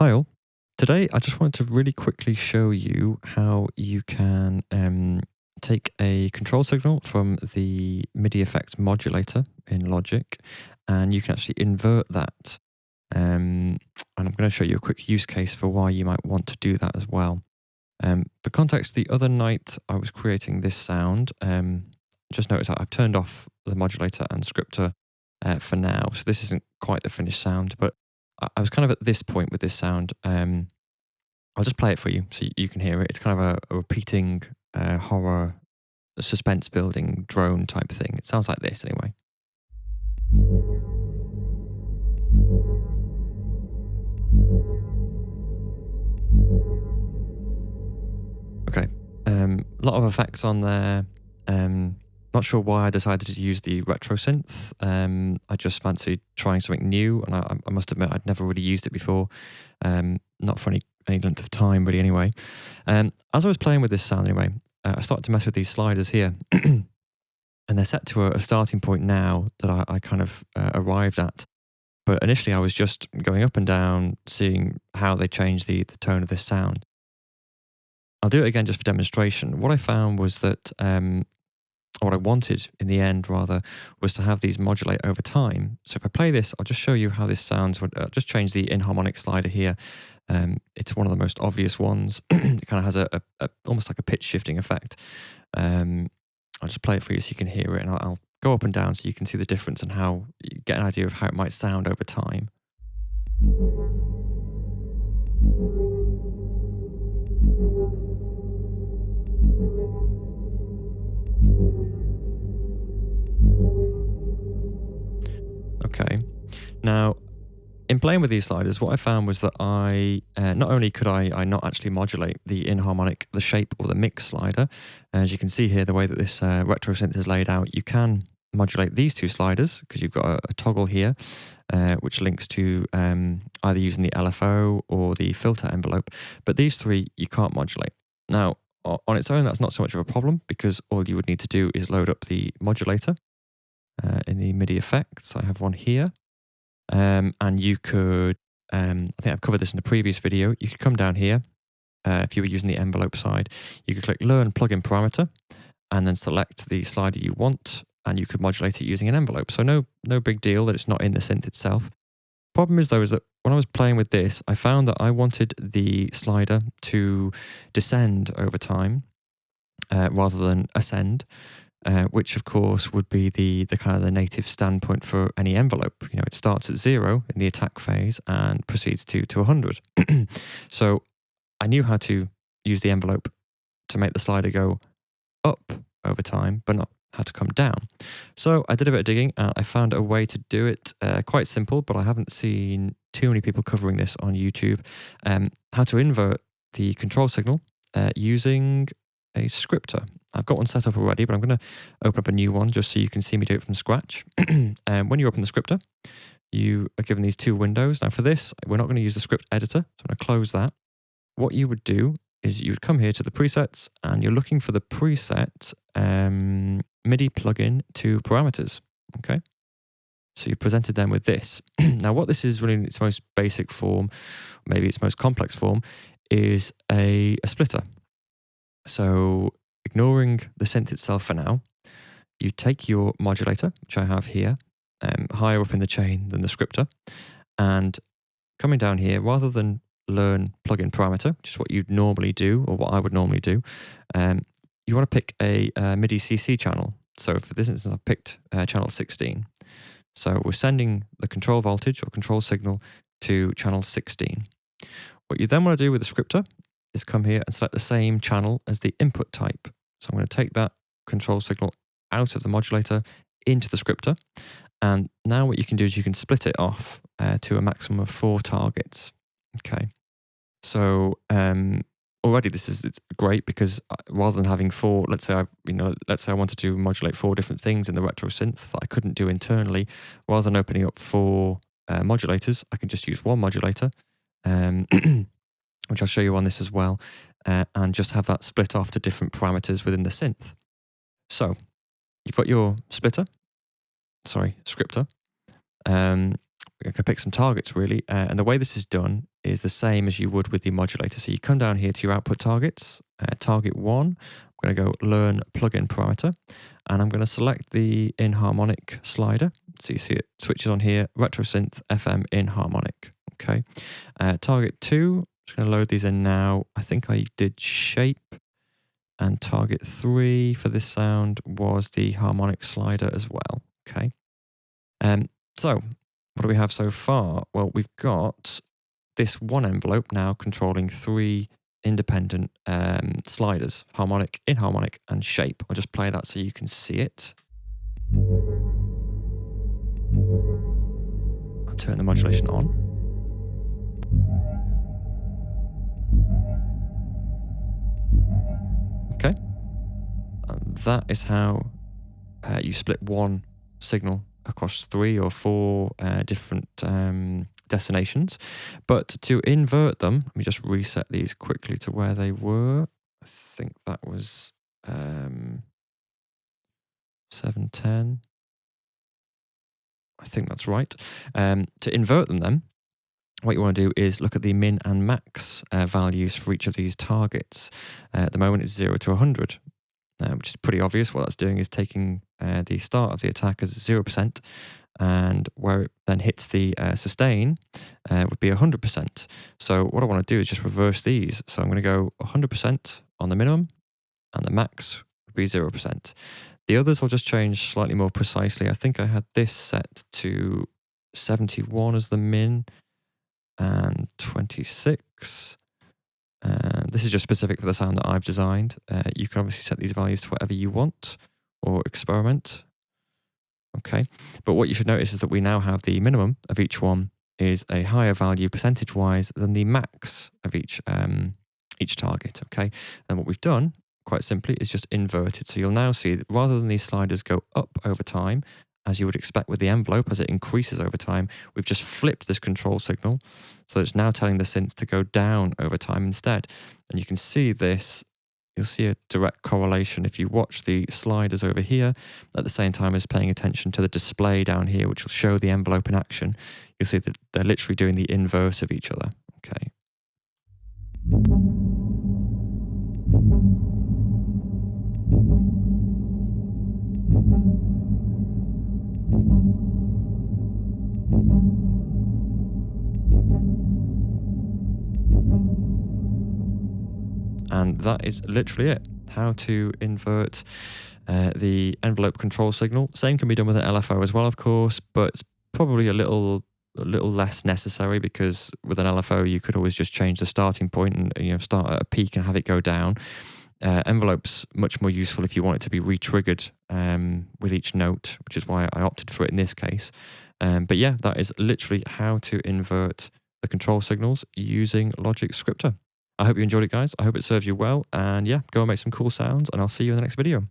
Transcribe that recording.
Hi all. Today I just wanted to really quickly show you how you can take a control signal from the MIDI FX modulator in Logic, and you can actually invert that. And I'm going to show you a quick use case for why you might want to do that as well. For context, the other night I was creating this sound. Just notice that I've turned off the modulator and scripter for now, so this isn't quite the finished sound, but I was kind of at this point with this sound. I'll just play it for you so you can hear it. It's kind of a repeating horror, suspense building drone type thing. It sounds like this anyway. Okay, a lot of effects on there. Not sure why I decided to use the retro synth. I just fancied trying something new, and I must admit I'd never really used it before. Not for any length of time, really. Anyway, as I was playing with this sound, anyway, I started to mess with these sliders here, and they're set to a starting point now that I kind of arrived at. But initially, I was just going up and down, seeing how they change the tone of this sound. I'll do it again just for demonstration. What I found was that, or what I wanted in the end rather, was to have these modulate over time. So if I play this, I'll just show you how this sounds. Just change the inharmonic slider here. It's one of the most obvious ones. It kind of has a almost like a pitch shifting effect. I'll just play it for you so you can hear it, and I'll go up and down so you can see the difference and how you get an idea of how it might sound over time. Okay. Now, in playing with these sliders, what I found was that I not only could I not actually modulate the inharmonic, the shape or the mix slider. As you can see here, the way that this retro synth is laid out, you can modulate these two sliders because you've got a toggle here, which links to either using the LFO or the filter envelope. But these three you can't modulate. Now, on its own, that's not so much of a problem because all you would need to do is load up the modulator in the MIDI effects. I have one here. And you could, I think I've covered this in a previous video, you could come down here, if you were using the envelope side, you could click Learn Plugin Parameter, and then select the slider you want, and you could modulate it using an envelope. So no big deal that it's not in the synth itself. Problem is though, is that when I was playing with this, I found that I wanted the slider to descend over time, rather than ascend. Which of course would be the kind of the native standpoint for any envelope. You know, it starts at 0 in the attack phase and proceeds to 100. So I knew how to use the envelope to make the slider go up over time, but not how to come down. So I did a bit of digging and I found a way to do it, quite simple, but I haven't seen too many people covering this on YouTube. How to invert the control signal using a scripter. I've got one set up already, but I'm going to open up a new one just so you can see me do it from scratch. When you open the scripter, you are given these two windows. Now for this, we're not going to use the script editor, so I'm going to close that. What you would do is you would come here to the presets, and you're looking for the preset MIDI plugin to parameters. Okay, so you presented them with this. Now what this is really in its most basic form, maybe its most complex form, is a splitter. So ignoring the synth itself for now, you take your modulator, which I have here, higher up in the chain than the scripter, and coming down here, rather than learn plugin parameter, which is what you'd normally do, or what I would normally do, you want to pick a MIDI CC channel. So for this instance, I've picked channel 16. So we're sending the control voltage or control signal to channel 16. What you then want to do with the scripter is come here and select the same channel as the input type. So I'm going to take that control signal out of the modulator into the scripter. And now what you can do is you can split it off to a maximum of 4 targets. Okay. So already it's great because rather than having 4, let's say I wanted to modulate 4 different things in the retro synth that I couldn't do internally, rather than opening up 4 modulators, I can just use one modulator. Which I'll show you on this as well, and just have that split off to different parameters within the synth. So you've got your scripter. We're going to pick some targets really. And the way this is done is the same as you would with the modulator. So you come down here to your output targets, target 1. I'm going to go learn plugin parameter, and I'm going to select the inharmonic slider. So you see it switches on here, RetroSynth FM inharmonic. Okay. Target 2, just going to load these in now. I think I did shape. And target 3 for this sound was the harmonic slider as well. Okay. So what do we have so far? Well, we've got this one envelope now controlling 3 independent sliders: harmonic, inharmonic, and shape. I'll just play that so you can see it. I'll turn the modulation on. Okay. And that is how you split one signal across 3 or 4 different destinations. But to invert them, let me just reset these quickly to where they were. I think that was 710. I think that's right. To invert them then, what you want to do is look at the min and max values for each of these targets. At the moment it's 0 to 100. Which is pretty obvious. What that's doing is taking the start of the attack as 0%, and where it then hits the sustain would be 100%. So what I want to do is just reverse these. So I'm going to go 100% on the minimum, and the max would be 0%. The others will just change slightly more precisely. I think I had this set to 71 as the min, and 26. This is just specific for the sound that I've designed. You can obviously set these values to whatever you want or experiment. Okay, but what you should notice is that we now have the minimum of each one is a higher value percentage-wise than the max of each target. Okay, and what we've done quite simply is just inverted. So you'll now see that rather than these sliders go up over time, as you would expect with the envelope, as it increases over time, we've just flipped this control signal. So it's now telling the synth to go down over time instead. And you can see this, you'll see a direct correlation if you watch the sliders over here at the same time as paying attention to the display down here, which will show the envelope in action. You'll see that they're literally doing the inverse of each other. Okay. And that is literally it. How to invert the envelope control signal. Same can be done with an LFO as well, of course, but it's probably a little less necessary, because with an LFO you could always just change the starting point and start at a peak and have it go down. Envelope's much more useful if you want it to be re-triggered with each note, which is why I opted for it in this case. But yeah, that is literally how to invert the control signals using Logic Scripter. I hope you enjoyed it, guys. I hope it serves you well. And yeah, go and make some cool sounds, and I'll see you in the next video.